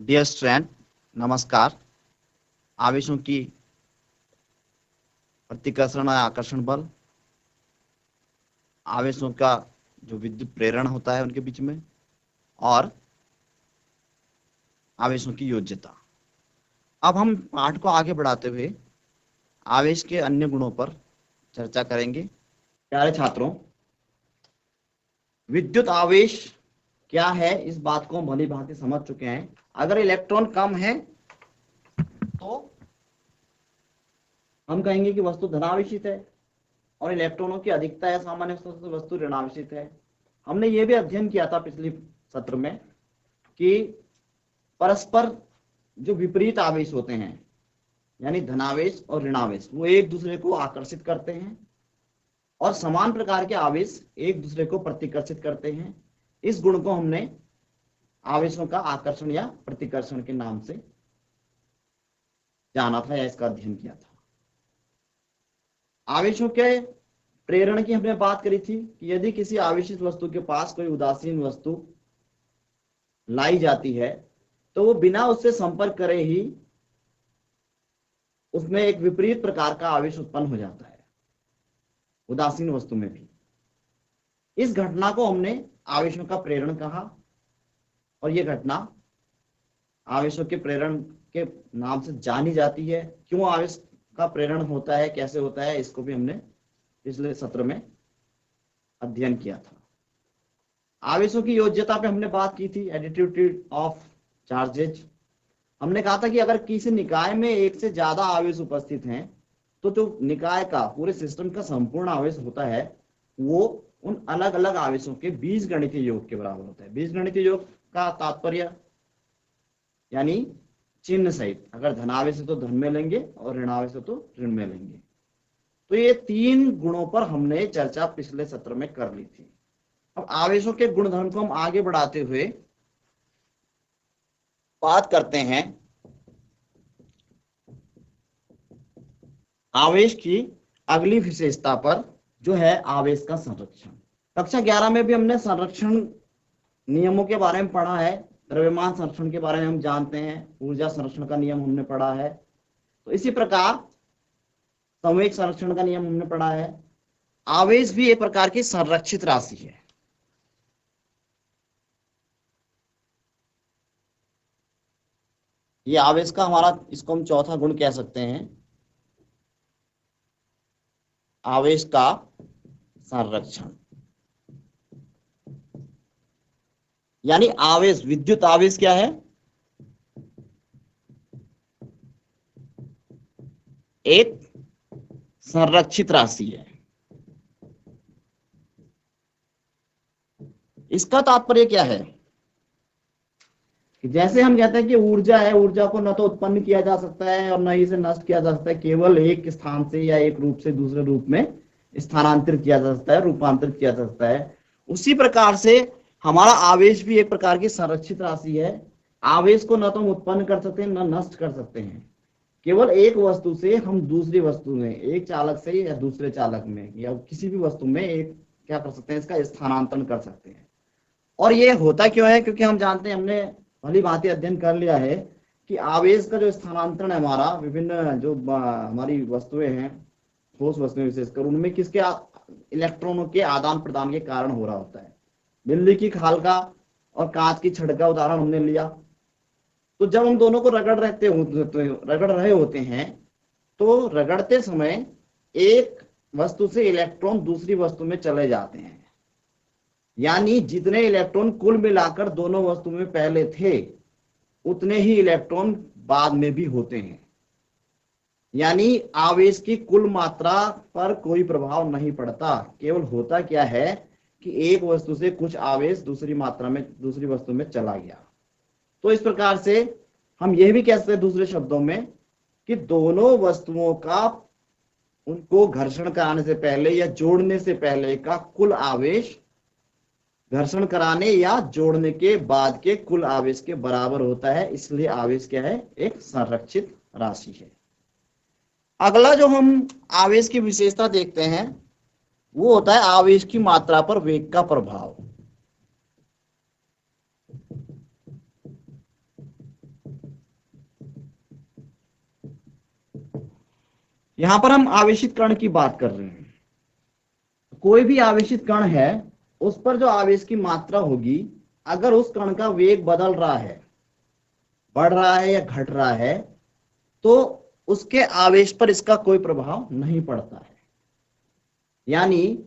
Dear student, नमस्कार। आवेशों की प्रतिकर्षण और आकर्षण बल, आवेशों का जो विद्युत प्रेरण होता है उनके बीच में, और आवेशों की योज्यता। अब हम पाठ को आगे बढ़ाते हुए आवेश के अन्य गुणों पर चर्चा करेंगे। प्यारे छात्रों, विद्युत आवेश क्या है इस बात को हम भली भांति समझ चुके हैं। अगर इलेक्ट्रॉन कम है तो हम कहेंगे कि वस्तु धनावेशित है, और इलेक्ट्रॉनों की अधिकता है सामान्य वस्तु ऋणावेशित है। हमने ये भी अध्ययन किया था पिछले सत्र में कि परस्पर जो विपरीत आवेश होते हैं, यानी धनावेश और ऋणावेश, वो एक दूसरे को आकर्षित करते हैं, और समान प्रकार के आवेश एक दूसरे को प्रतिकर्षित करते हैं। इस गुण को हमने आवेशों का आकर्षण या प्रतिकर्षण के नाम से जाना था या इसका अध्ययन किया था। आवेशों के प्रेरण की हमने बात करी थी कि यदि किसी आवेशित वस्तु के पास कोई उदासीन वस्तु लाई जाती है तो वो बिना उससे संपर्क करे ही उसमें एक विपरीत प्रकार का आवेश उत्पन्न हो जाता है, उदासीन वस्तु में भी। इस घटना को हमने आवेशों का प्रेरण कहा, और यह घटना आवेशों के प्रेरण के नाम से जानी जाती है। क्यों आवेश का प्रेरण होता है, कैसे होता है, इसको भी हमने पिछले सत्र में अध्ययन किया था। आवेशों की योज्यता पे हमने बात की थी, एडिटिविटी ऑफ चार्जेज। हमने कहा था कि अगर किसी निकाय में एक से ज्यादा आवेश उपस्थित हैं तो जो निकाय का, पूरे सिस्टम का संपूर्ण आवेश होता है वो उन अलग अलग आवेशों के बीजगणितीय योग के बराबर होता है। बीजगणितीय योग का तात्पर्य यानी चिन्ह सहित, अगर धनावेश है तो धन में लेंगे और ऋणावेश है तो ऋण में लेंगे। तो ये तीन गुणों पर हमने चर्चा पिछले सत्र में कर ली थी। अब आवेशों के गुणधर्म को हम आगे बढ़ाते हुए बात करते हैं आवेश की अगली विशेषता पर, जो है आवेश का संरक्षण। कक्षा 11 में भी हमने संरक्षण नियमों के बारे में पढ़ा है। द्रव्यमान संरक्षण के बारे में हम जानते हैं, ऊर्जा संरक्षण का नियम हमने पढ़ा है। तो इसी प्रकार संवेग संरक्षण का नियम हमने पढ़ा है। आवेश भी एक प्रकार की संरक्षित राशि है। ये आवेश का हमारा, इसको हम चौथा गुण कह सकते हैं, आवेश का संरक्षण। यानी आवेश, विद्युत आवेश क्या है? एक संरक्षित राशि है। इसका तात्पर्य क्या है कि जैसे हम कहते हैं कि ऊर्जा है, ऊर्जा को न तो उत्पन्न किया जा सकता है और न ही इसे नष्ट किया जा सकता है, केवल एक स्थान से या एक रूप से दूसरे रूप में स्थानांतरित किया जा सकता है, रूपांतरित किया जा सकता है। उसी प्रकार से हमारा आवेश भी एक प्रकार की संरक्षित राशि है। आवेश को न तो हम उत्पन्न कर सकते हैं न नष्ट कर सकते हैं। केवल एक वस्तु से हम दूसरी वस्तु में, एक चालक से या दूसरे चालक में या किसी भी वस्तु में एक क्या कर सकते हैं, इसका स्थानांतरण कर सकते हैं। और ये होता क्यों है? क्योंकि हम जानते हैं, हमने भली भांति अध्ययन कर लिया है कि आवेश का जो स्थानांतरण है हमारा, विभिन्न जो हमारी वस्तुएं हैं, ठोस वस्तुएं विशेषकर, उनमें किसके इलेक्ट्रॉनों के आदान प्रदान के कारण हो रहा होता है। बिजली की खाल का और कांच की छड़ का उदाहरण हमने लिया। तो जब हम दोनों को रगड़ रहे होते हैं तो रगड़ते समय एक वस्तु से इलेक्ट्रॉन दूसरी वस्तु में चले जाते हैं। यानी जितने इलेक्ट्रॉन कुल मिलाकर दोनों वस्तु में पहले थे उतने ही इलेक्ट्रॉन बाद में भी होते हैं। यानी आवेश की कुल मात्रा पर कोई प्रभाव नहीं पड़ता। केवल होता क्या है कि एक वस्तु से कुछ आवेश दूसरी मात्रा में, दूसरी वस्तु में चला गया। तो इस प्रकार से हम यह भी कह सकते हैं दूसरे शब्दों में कि दोनों वस्तुओं का, उनको घर्षण कराने से पहले या जोड़ने से पहले का कुल आवेश घर्षण कराने या जोड़ने के बाद के कुल आवेश के बराबर होता है। इसलिए आवेश क्या है? एक संरक्षित राशि है। अगला जो हम आवेश की विशेषता देखते हैं वो होता है आवेश की मात्रा पर वेग का प्रभाव। यहां पर हम आवेशित कण की बात कर रहे हैं। कोई भी आवेशित कण है, उस पर जो आवेश की मात्रा होगी, अगर उस कण का वेग बदल रहा है, बढ़ रहा है या घट रहा है, तो उसके आवेश पर इसका कोई प्रभाव नहीं पड़ता है। यानी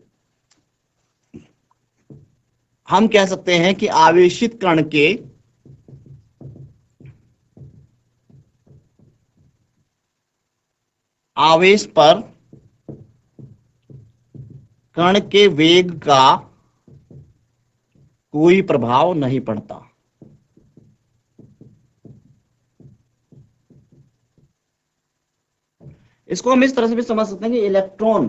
हम कह सकते हैं कि आवेशित कण के आवेश पर कण के वेग का कोई प्रभाव नहीं पड़ता। इसको हम इस तरह से भी समझ सकते हैं कि इलेक्ट्रॉन,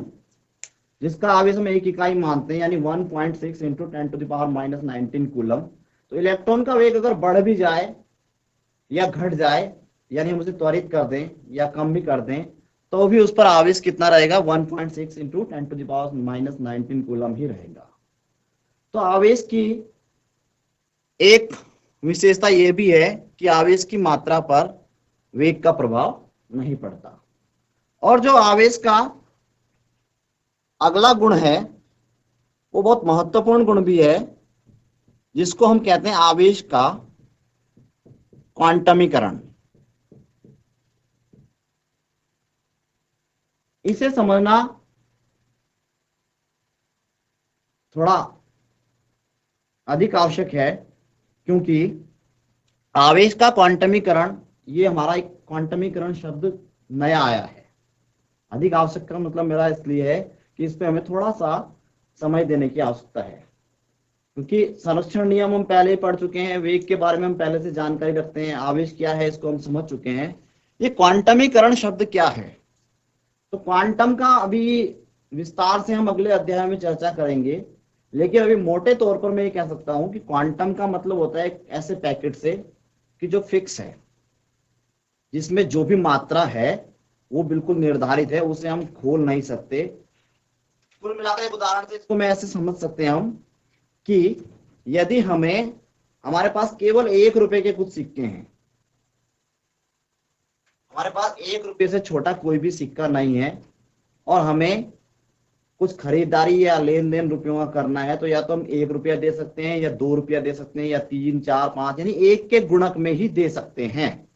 जिसका आवेश हम एक इकाई मानते हैं, यानी 1.6 इंटू 10⁻⁻19 कूलम, तो इलेक्ट्रॉन का वेग अगर बढ़ भी जाए या घट जाए, यानी हम उसे त्वरित कर दें या कम भी कर दें, तो भी उस पर आवेश कितना रहेगा, 1.6 इंटू 10⁻⁻19 कूलम ही रहेगा। तो आवेश की एक विशेषता यह भी है कि आवेश की मात्रा पर वेग का प्रभाव नहीं पड़ता। और जो आवेश का अगला गुण है, वो बहुत महत्वपूर्ण गुण भी है, जिसको हम कहते हैं आवेश का क्वांटमीकरण। इसे समझना थोड़ा अधिक आवश्यक है, क्योंकि आवेश का क्वांटमीकरण, ये हमारा एक क्वांटमीकरण शब्द नया आया है। अधिक आवश्यक का मतलब मेरा इसलिए है कि इस पे हमें थोड़ा सा समय देने की आवश्यकता है, क्योंकि संरक्षण नियम हम पहले ही पढ़ चुके हैं, वेग के बारे में हम पहले से जानकारी रखते हैं, आवेश क्या है इसको हम समझ चुके हैं। ये क्वांटमीकरण शब्द क्या है, तो क्वांटम का अभी विस्तार से हम अगले अध्याय में चर्चा करेंगे, लेकिन अभी मोटे तौर पर मैं ये कह सकता हूं कि क्वांटम का मतलब होता है एक ऐसे पैकेट से कि जो फिक्स है, जिसमें जो भी मात्रा है वो बिल्कुल निर्धारित है, उसे हम खोल नहीं सकते। कुल मिलाकर एक उदाहरण से इसको मैं ऐसे समझ सकते हैं हम कि यदि हमारे पास केवल 1 रुपए के कुछ सिक्के हैं, हमारे पास 1 रुपये से छोटा कोई भी सिक्का नहीं है, और हमें कुछ खरीदारी या लेन देन रुपयों का करना है, तो या तो हम 1 रुपया दे सकते हैं, या 2 रुपया दे सकते हैं, या 3, 4, 5, यानी 1 के गुणक में ही दे सकते हैं।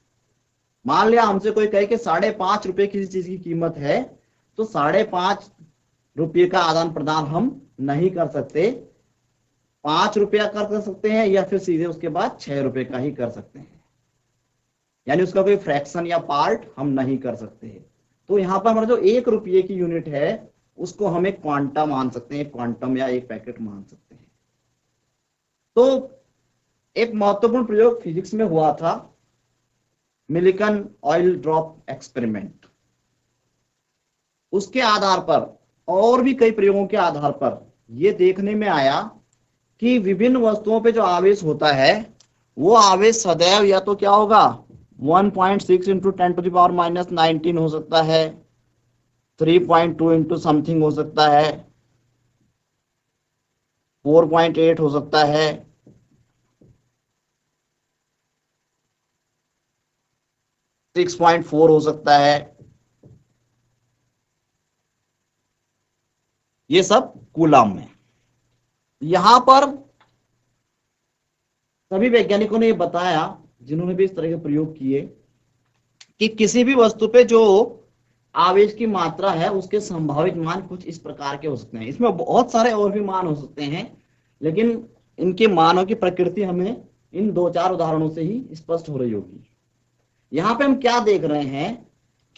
मान लिया हमसे कोई कहे कि 5.5 रुपए किसी चीज की कीमत है, तो 5.5 रुपये का आदान प्रदान हम नहीं कर सकते, 5 रुपया कर सकते हैं, या फिर सीधे उसके बाद 6 रुपए का ही कर सकते हैं, यानी उसका कोई फ्रैक्शन या पार्ट हम नहीं कर सकते। तो यहां पर हमारा जो 1 रुपये की यूनिट है, उसको हम एक क्वांटा मान सकते हैं, क्वांटम या एक पैकेट मान सकते हैं। तो एक महत्वपूर्ण प्रयोग फिजिक्स में हुआ था, मिलिकन ऑयल ड्रॉप एक्सपेरिमेंट। उसके आधार पर और भी कई प्रयोगों के आधार पर यह देखने में आया कि विभिन्न वस्तुओं पे जो आवेश होता है, वो आवेश सदैव या तो क्या होगा, 1.6 इंटू 10⁻⁻19 हो सकता है, 3.2 इंटू समथिंग हो सकता है, 4.8 हो सकता है, 6.4 हो सकता है। ये सब कूलम में। यहां पर सभी वैज्ञानिकों ने यह बताया, जिन्होंने भी इस तरह के प्रयोग किए, कि किसी भी वस्तु पे जो आवेश की मात्रा है, उसके संभावित मान कुछ इस प्रकार के हो सकते हैं। इसमें बहुत सारे और भी मान हो सकते हैं, लेकिन इनके मानों की प्रकृति हमें इन 2-4 उदाहरणों से ही स्पष्ट हो रही होगी। यहां पे हम क्या देख रहे हैं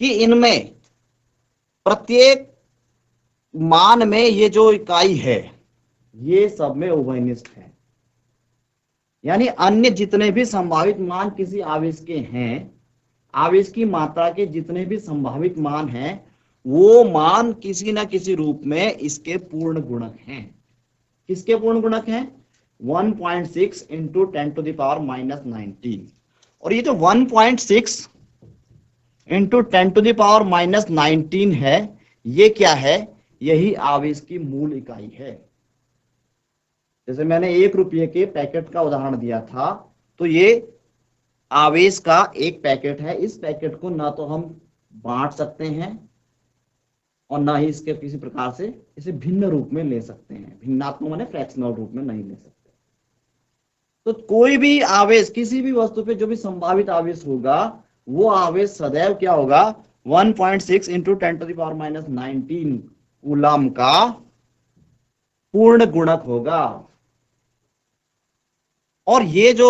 कि इनमें प्रत्येक मान में ये जो इकाई है, ये सब में उभयनिष्ठ है, यानी अन्य जितने भी संभावित मान किसी आवेश के हैं, आवेश की मात्रा के जितने भी संभावित मान हैं, वो मान किसी ना किसी रूप में इसके पूर्ण गुणक हैं। किसके पूर्ण गुणक हैं? 1.6 इंटू 10⁻⁻19। और ये जो 1.6 इंटू 10⁻⁻19 है, ये क्या है? यही आवेश की मूल इकाई है। जैसे मैंने 1 रुपये के पैकेट का उदाहरण दिया था, तो ये आवेश का एक पैकेट है। इस पैकेट को ना तो हम बांट सकते हैं, और ना ही इसके किसी प्रकार से इसे भिन्न रूप में ले सकते हैं। भिन्नात्मक माने फ्रैक्शनल रूप में नहीं ले सकते। तो कोई भी आवेश किसी भी वस्तु पे जो भी संभावित आवेश होगा वो आवेश सदैव क्या होगा, 1.6 इंटू 10⁻⁻19 कूलम का पूर्ण गुणक होगा। और ये जो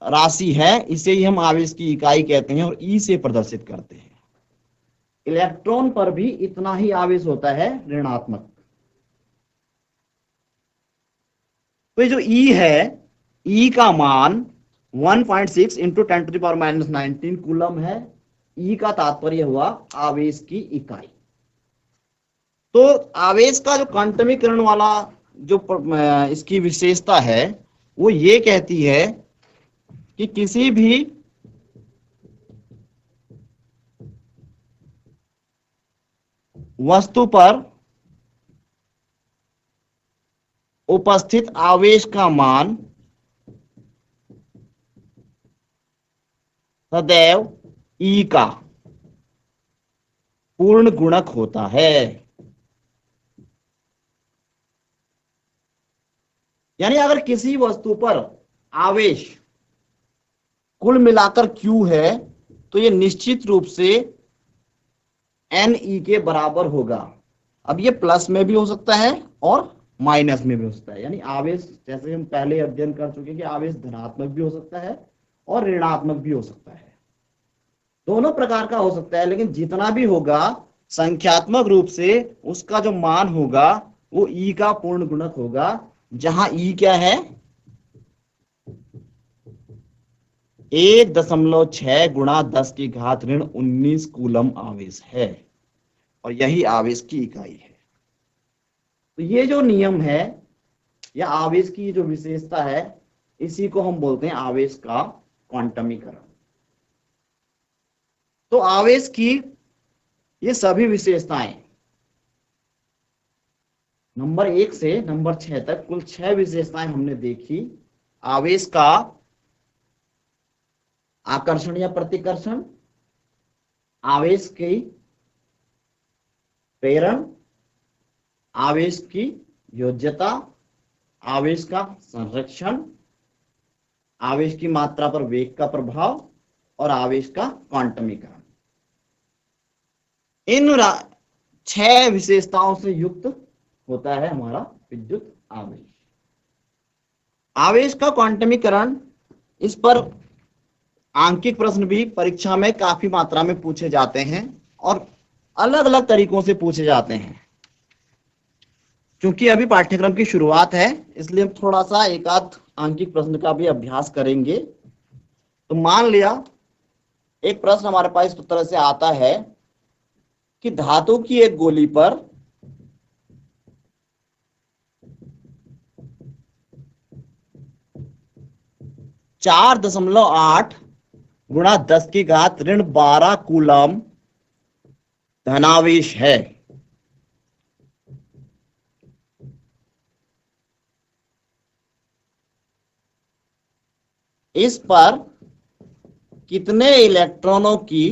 राशि है इसे ही हम आवेश की इकाई कहते हैं और ई से प्रदर्शित करते हैं। इलेक्ट्रॉन पर भी इतना ही आवेश होता है ऋणात्मक। तो ये जो ई है, ई का मान 1.6 इंटू 10⁻⁻19 कूलम है। ई का तात्पर्य हुआ आवेश की इकाई। तो आवेश का जो क्वांटमीकरण वाला जो इसकी विशेषता है वो ये कहती है कि किसी भी वस्तु पर उपस्थित आवेश का मान सदैव ई का पूर्ण गुणक होता है। यानी अगर किसी वस्तु पर आवेश कुल मिलाकर Q है तो ये निश्चित रूप से Ne के बराबर होगा। अब ये प्लस में भी हो सकता है और माइनस में भी हो सकता है। यानी आवेश, जैसे हम पहले अध्ययन कर चुके हैं कि आवेश धनात्मक भी हो सकता है और ऋणात्मक भी हो सकता है, दोनों प्रकार का हो सकता है। लेकिन जितना भी होगा संख्यात्मक रूप से उसका जो मान होगा वो ई का पूर्ण गुणक होगा, जहां ई क्या है, 1.6 गुणा 10⁻⁻19 कूलम आवेश है और यही आवेश की इकाई है। तो ये जो नियम है या आवेश की जो विशेषता है इसी को हम बोलते हैं आवेश का क्वांटमीकरण। तो आवेश की ये सभी विशेषताएं नंबर 1 से नंबर 6 तक कुल 6 विशेषताएं हमने देखी। आवेश का आकर्षण या प्रतिकर्षण, आवेश की प्रेरण, आवेश की योज्यता, आवेश का संरक्षण, आवेश की मात्रा पर वेग का प्रभाव और आवेश का क्वांटमीकरण। इन 6 विशेषताओं से युक्त होता है हमारा विद्युत आवेश। आवेश का क्वांटमीकरण, इस पर आंकिक प्रश्न भी परीक्षा में काफी मात्रा में पूछे जाते हैं और अलग अलग तरीकों से पूछे जाते हैं। क्योंकि अभी पाठ्यक्रम की शुरुआत है इसलिए हम थोड़ा सा एक आध आंकिक प्रश्न का भी अभ्यास करेंगे। तो मान लिया एक प्रश्न हमारे पास इस तरह से आता है कि धातु की एक गोली पर चार 4.8 गुणा 10⁻⁻12 कूलम धनावेश है। इस पर कितने इलेक्ट्रॉनों की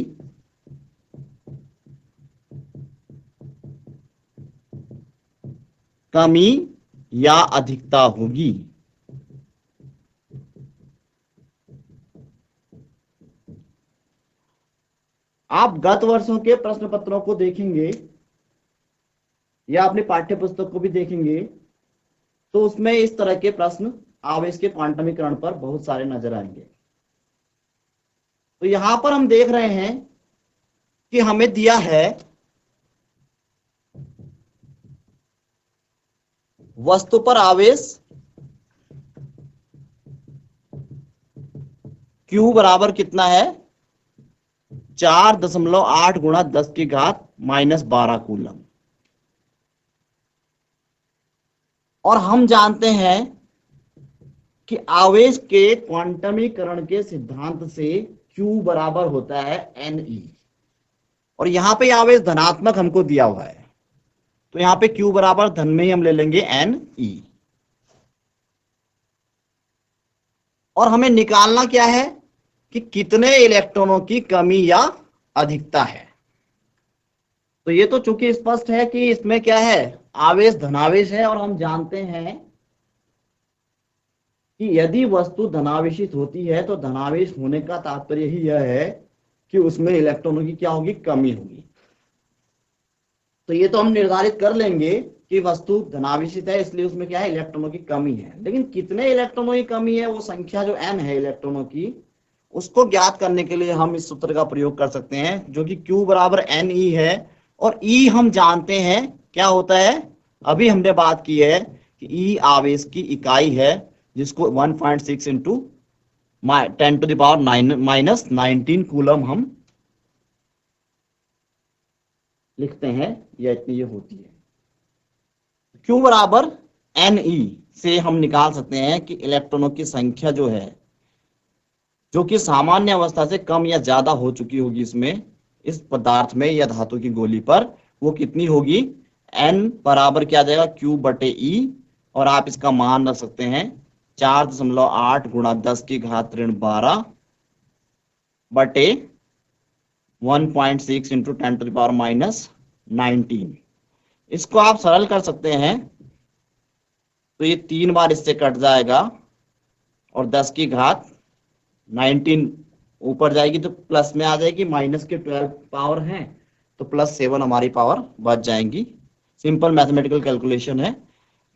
कमी या अधिकता होगी। आप गत वर्षों के प्रश्न पत्रों को देखेंगे या अपनी पाठ्य पुस्तक को भी देखेंगे तो उसमें इस तरह के प्रश्न आवेश के क्वांटमीकरण पर बहुत सारे नजर आएंगे। तो यहां पर हम देख रहे हैं कि हमें दिया है वस्तु पर आवेश Q बराबर कितना है, 4.8 गुणा 10⁻⁻12 कूलम। और हम जानते हैं कि आवेश के क्वांटमीकरण के सिद्धांत से Q बराबर होता है Ne। और यहां पे आवेश धनात्मक हमको दिया हुआ है तो यहां पे Q बराबर धन में ही हम ले लेंगे Ne। और हमें निकालना क्या है कि कितने इलेक्ट्रॉनों की कमी या अधिकता है। तो ये तो चूंकि स्पष्ट है कि इसमें क्या है, आवेश धनावेश है, और हम जानते हैं कि यदि वस्तु धनावेशित होती है तो धनावेश होने का तात्पर्य ही यह है कि उसमें इलेक्ट्रॉनों की क्या होगी, कमी होगी। तो ये तो हम निर्धारित कर लेंगे कि वस्तु धनावेशित है, इसलिए उसमें क्या है, इलेक्ट्रॉनों की कमी है। लेकिन कितने इलेक्ट्रॉनों की कमी है, वो संख्या जो n है इलेक्ट्रॉनों की, उसको ज्ञात करने के लिए हम इस सूत्र का प्रयोग कर सकते हैं, जो कि Q बराबर NE है। और E हम जानते हैं क्या होता है, अभी हमने बात की है कि E आवेश की इकाई है, जिसको 1.6 इंटू 10⁻⁻⁻19 कूलम हम लिखते हैं, या इतनी ये होती है। Q बराबर NE से हम निकाल सकते हैं कि इलेक्ट्रॉनों की संख्या जो है, जो कि सामान्य अवस्था से कम या ज्यादा हो चुकी होगी इसमें, इस पदार्थ में या धातु की गोली पर, वो कितनी होगी, N बराबर क्या आ जाएगा, Q बटे E, और आप इसका मान रख सकते हैं 4.8 गुणा 10⁻12 बटे 1.6 इंटू 10⁻⁻19। इसको आप सरल कर सकते हैं तो ये 3 बार इससे कट जाएगा, और 10⁻19 ऊपर जाएगी तो प्लस में आ जाएगी, माइनस के 12 पावर है तो +7 हमारी पावर बच जाएंगी। सिंपल मैथमेटिकल कैलकुलेशन है।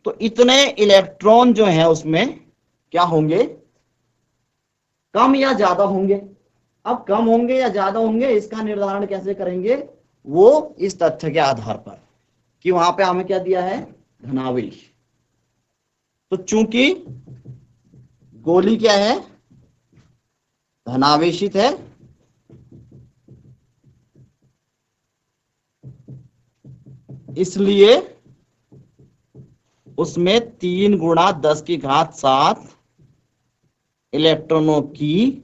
तो इतने इलेक्ट्रॉन जो है उसमें क्या होंगे, कम या ज्यादा होंगे। अब कम होंगे या ज्यादा होंगे इसका निर्धारण कैसे करेंगे, वो इस तथ्य के आधार पर कि वहां पे हमें क्या दिया है, धनावेश। तो चूंकि गोली क्या है, धनावेशित है, इसलिए उसमें 3 गुणा 10⁻7 इलेक्ट्रॉनों की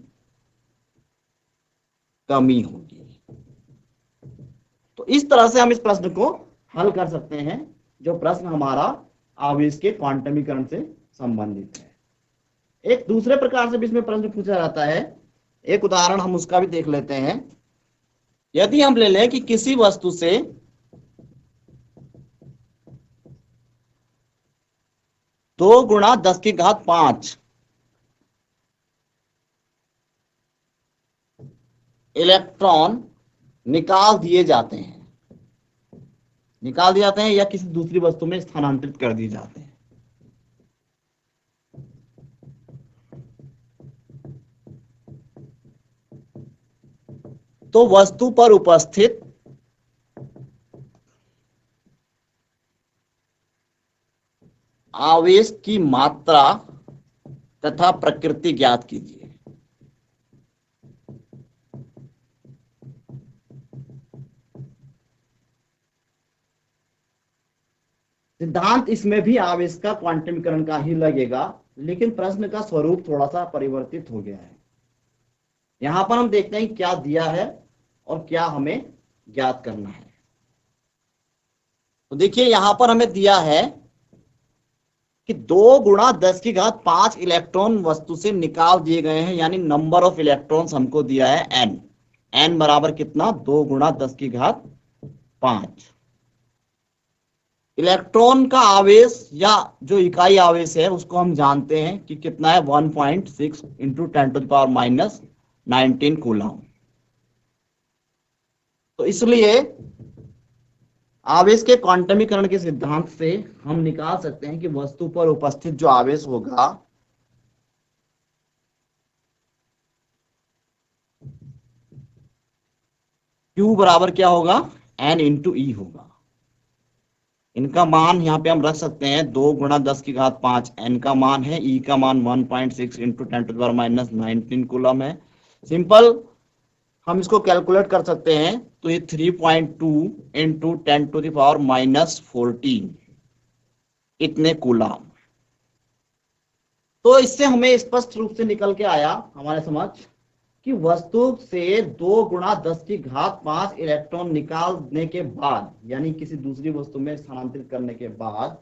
कमी होगी। तो इस तरह से हम इस प्रश्न को हल कर सकते हैं, जो प्रश्न हमारा आवेश के क्वांटमीकरण से संबंधित है। एक दूसरे प्रकार से भी इसमें प्रश्न पूछा जाता है, एक उदाहरण हम उसका भी देख लेते हैं। यदि हम ले लें कि किसी वस्तु से 2 गुणा 10⁵ इलेक्ट्रॉन निकाल दिए जाते हैं या किसी दूसरी वस्तु में स्थानांतरित कर दिए जाते हैं, तो वस्तु पर उपस्थित आवेश की मात्रा तथा प्रकृति ज्ञात कीजिए। सिद्धांत इसमें भी आवेश का क्वांटमीकरण का ही लगेगा, लेकिन प्रश्न का स्वरूप थोड़ा सा परिवर्तित हो गया है। यहां पर हम देखते हैं क्या दिया है और क्या हमें ज्ञात करना है। तो देखिए यहां पर हमें दिया है कि 2 गुणा 10⁵ इलेक्ट्रॉन वस्तु से निकाल दिए गए हैं, यानी नंबर ऑफ इलेक्ट्रॉन्स हमको दिया है n। n बराबर कितना, 2 गुणा 10⁵। इलेक्ट्रॉन का आवेश या जो इकाई आवेश है उसको हम जानते हैं कि कितना है, 1.6 इंटू 10⁻⁻19 कूलम। तो इसलिए आवेश के क्वांटमीकरण के सिद्धांत से हम निकाल सकते हैं कि वस्तु पर उपस्थित जो आवेश होगा Q बराबर क्या होगा, N इंटू E होगा। इनका मान यहाँ पे हम रख सकते हैं, 2 गुणा 10⁵ n का मान है, E का मान 1.6 इंटू 10⁻⁻19 कूलम है। सिंपल हम इसको कैलकुलेट कर सकते हैं, तो ये 3.2 इंटू 10⁻⁻14 इतने कूलम। तो इससे हमें स्पष्ट रूप से निकल के आया हमारे समझ कि वस्तु से 2 गुणा 10⁵ इलेक्ट्रॉन निकालने के बाद, यानी किसी दूसरी वस्तु में स्थानांतरित करने के बाद,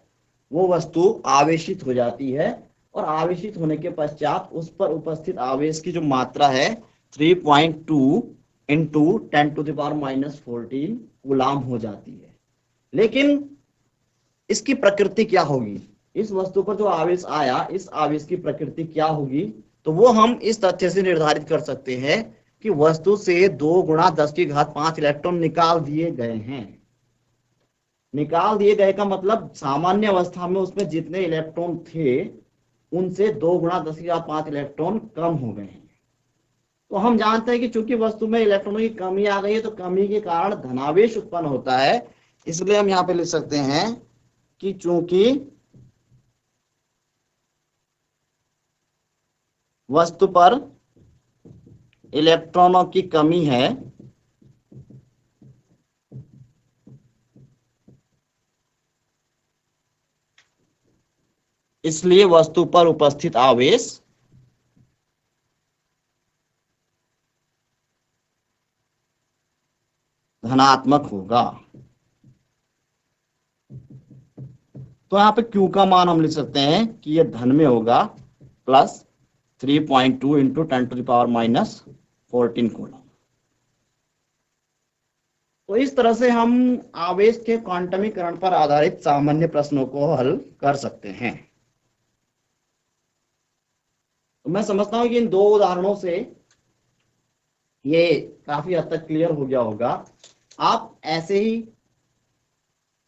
वो वस्तु आवेशित हो जाती है, और आवेशित होने के पश्चात उस पर उपस्थित आवेश की जो मात्रा है 3.2 इंटू 10⁻⁻14 कूलाम हो जाती है। लेकिन इसकी प्रकृति क्या होगी, इस वस्तु पर जो आवेश आया, इस आवेश की प्रकृति क्या होगी, तो वो हम इस तथ्य से निर्धारित कर सकते हैं कि वस्तु से 2 × 10⁵ इलेक्ट्रॉन निकाल दिए गए हैं। निकाल दिए गए का मतलब सामान्य अवस्था में उसमें जितने इलेक्ट्रॉन थे उनसे 2 × 10⁵ इलेक्ट्रॉन कम हो गए हैं। तो हम जानते हैं कि चूंकि वस्तु में इलेक्ट्रॉनों की कमी आ गई है, तो कमी के कारण धनावेश उत्पन्न होता है। इसलिए हम यहाँ पे लिख सकते हैं कि चूंकि वस्तु पर इलेक्ट्रॉनों की कमी है, इसलिए वस्तु पर उपस्थित आवेश धनात्मक होगा। तो यहाँ पे Q का मान हम लिख सकते हैं कि यह धन में होगा, प्लस 3.2 इंटू 10⁻⁻14 कूलम। तो इस तरह से हम आवेश के क्वांटमीकरण पर आधारित सामान्य प्रश्नों को हल कर सकते हैं। तो मैं समझता हूं कि इन 2 उदाहरणों से ये काफी हद तक क्लियर हो गया होगा। आप ऐसे ही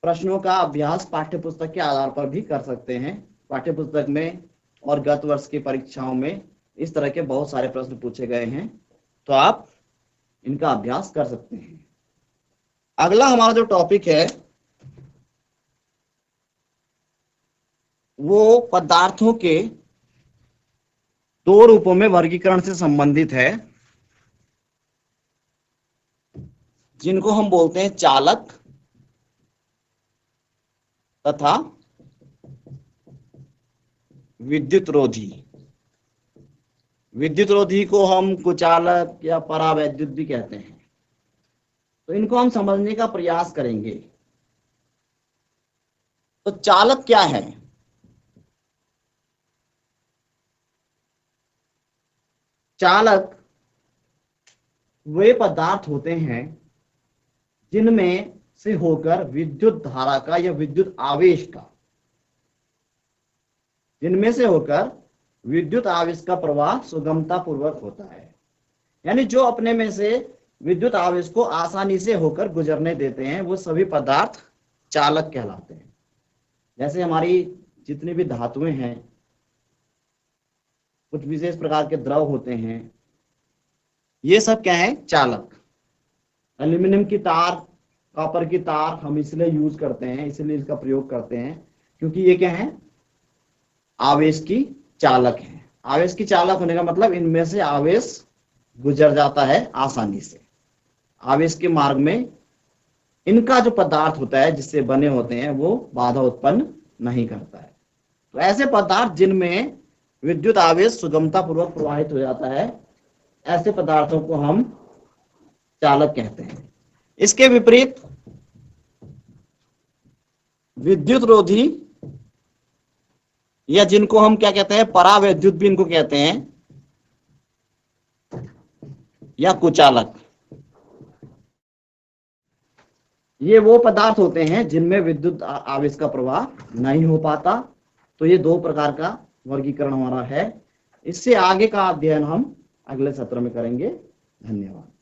प्रश्नों का अभ्यास पाठ्यपुस्तक के आधार पर भी कर सकते हैं। पाठ्यपुस्तक में और गत वर्ष की परीक्षाओं में इस तरह के बहुत सारे प्रश्न पूछे गए हैं, तो आप इनका अभ्यास कर सकते हैं। अगला हमारा जो टॉपिक है वो पदार्थों के 2 रूपों में वर्गीकरण से संबंधित है, जिनको हम बोलते हैं चालक तथा विद्युतरोधी। विद्युतरोधी को हम कुचालक या परावैद्युत भी कहते हैं। तो इनको हम समझने का प्रयास करेंगे। तो चालक क्या है? चालक वे पदार्थ होते हैं जिनमें से होकर विद्युत धारा का या विद्युत आवेश का, जिनमें से होकर विद्युत आवेश का प्रवाह सुगमता पूर्वक होता है। यानी जो अपने में से विद्युत आवेश को आसानी से होकर गुजरने देते हैं, वो सभी पदार्थ चालक कहलाते हैं। जैसे हमारी जितनी भी धातुएं हैं, कुछ विशेष प्रकार के द्रव होते हैं, ये सब क्या है? चालक। एल्यूमिनियम की तार, कॉपर की तार हम इसलिए यूज करते हैं, इसलिए इसका प्रयोग करते हैं क्योंकि ये क्या है? आवेश की चालक है। आवेश की चालक होने का मतलब इनमें से आवेश गुजर जाता है आसानी से। आवेश के मार्ग में इनका जो पदार्थ होता है, जिससे बने होते हैं, वो बाधा उत्पन्न नहीं करता है। तो ऐसे पदार्थ जिनमें विद्युत आवेश सुगमता पूर्वक प्रवाहित हो जाता है, ऐसे पदार्थों को हम चालक कहते हैं। इसके विपरीत विद्युतरोधी, या जिनको हम क्या कहते हैं? परावैद्युत भी इनको कहते हैं, या कुचालक। ये वो पदार्थ होते हैं जिनमें विद्युत आवेश का प्रवाह नहीं हो पाता। तो ये 2 प्रकार का वर्गीकरण हमारा है। इससे आगे का अध्ययन हम अगले सत्र में करेंगे। धन्यवाद।